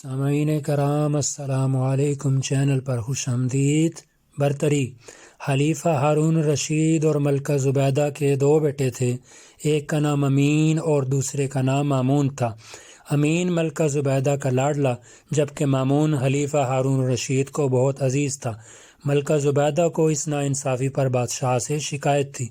سامعین کرام السلام علیکم، چینل پر خوش آمدید۔ برتری خلیفہ ہارون رشید اور ملکہ زبیدہ کے دو بیٹے تھے، ایک کا نام امین اور دوسرے کا نام مامون تھا۔ امین ملکہ زبیدہ کا لاڈلا جبکہ مامون خلیفہ ہارون رشید کو بہت عزیز تھا۔ ملکہ زبیدہ کو اس ناانصافی پر بادشاہ سے شکایت تھی۔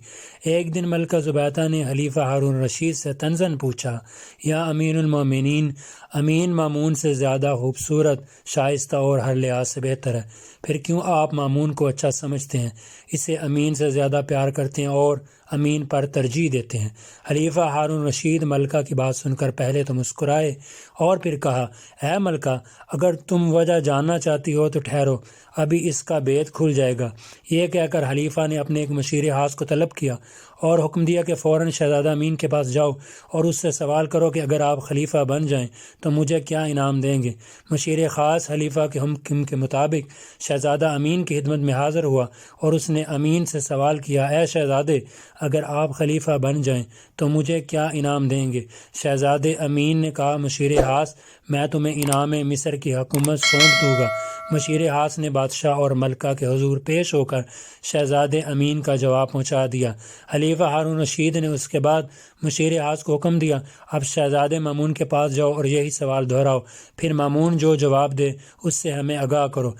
ایک دن ملکہ زبیدہ نے خلیفہ ہارون رشید سے طنزاً پوچھا، یا امیر المومنین، امین مامون سے زیادہ خوبصورت، شائستہ اور ہر لحاظ سے بہتر ہے، پھر کیوں آپ مامون کو اچھا سمجھتے ہیں، اسے امین سے زیادہ پیار کرتے ہیں اور امین پر ترجیح دیتے ہیں؟ خلیفہ ہارون رشید ملکہ کی بات سن کر پہلے تو مسکرائے اور پھر کہا، اے ملکہ، اگر تم وجہ جاننا چاہتی ہو تو ٹھہرو، ابھی اس کا بید کھل جائے گا۔ یہ کہہ کر خلیفہ نے اپنے ایک مشیر خاص کو طلب کیا اور حکم دیا کہ فوراً شہزادہ امین کے پاس جاؤ اور اس سے سوال کرو کہ اگر آپ خلیفہ بن جائیں تو مجھے کیا انعام دیں گے۔ مشیر خاص خلیفہ کے حکم کے مطابق شہزادہ امین کی خدمت میں حاضر ہوا اور اس نے امین سے سوال کیا، اے شہزادے، اگر آپ خلیفہ بن جائیں تو مجھے کیا انعام دیں گے؟ شہزادے امین نے کہا، مشیر خاص، میں تمہیں انعام مصر کی حکومت سونپ دوں گا۔ مشیر خاص نے بادشاہ اور ملکہ کے حضور پیش ہو کر شہزادے امین کا جواب پہنچا دیا۔ خلیفہ ہارون رشید نے اس کے بعد مشیر خاص کو حکم دیا، اب شہزادے مامون کے پاس جاؤ اور یہی سوال دہراؤ، پھر مامون جو جواب دے اس سے ہمیں آگاہ کرو۔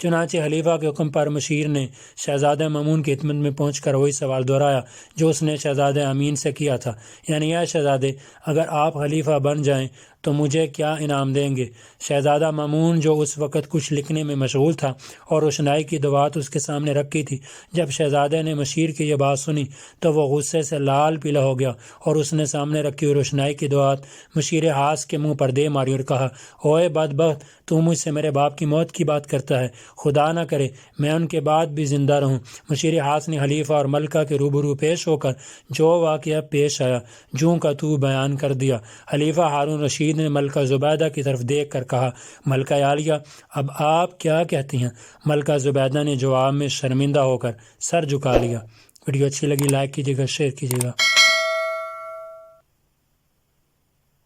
چنانچہ خلیفہ کے حکم پر مشیر نے شہزادہ مامون کی خدمت میں پہنچ کر وہی سوال دہرایا جو اس نے شہزادہ امین سے کیا تھا، یعنی اے شہزادے، اگر آپ خلیفہ بن جائیں تو مجھے کیا انعام دیں گے؟ شہزادہ مامون جو اس وقت کچھ لکھنے میں مشغول تھا اور روشنائی کی دعوت اس کے سامنے رکھی تھی، جب شہزادے نے مشیر کی یہ بات سنی تو وہ غصے سے لال پیلا ہو گیا اور اس نے سامنے رکھی ہوئی روشنائی کی دعوت مشیر خاص کے منہ پر دے ماری اور کہا، اوئے بدبخت، تو مجھ سے میرے باپ کی موت کی بات کرتا ہے، خدا نہ کرے میں ان کے بعد بھی زندہ رہوں۔ مشیر خاص نے خلیفہ اور ملکہ کے روبرو پیش ہو کر جو واقعہ پیش آیا جوں کا تو بیان کر دیا۔ خلیفہ ہارون رشید نے ملکہ زبیدہ کی طرف دیکھ کر کہا، ملکہ عالیہ، اب آپ کیا کہتی ہیں؟ ملکہ زبیدہ نے جواب میں شرمندہ ہو کر سر جھکا لیا۔ ویڈیو اچھی لگی لائک کیجیے گا، شیئر کیجیے گا۔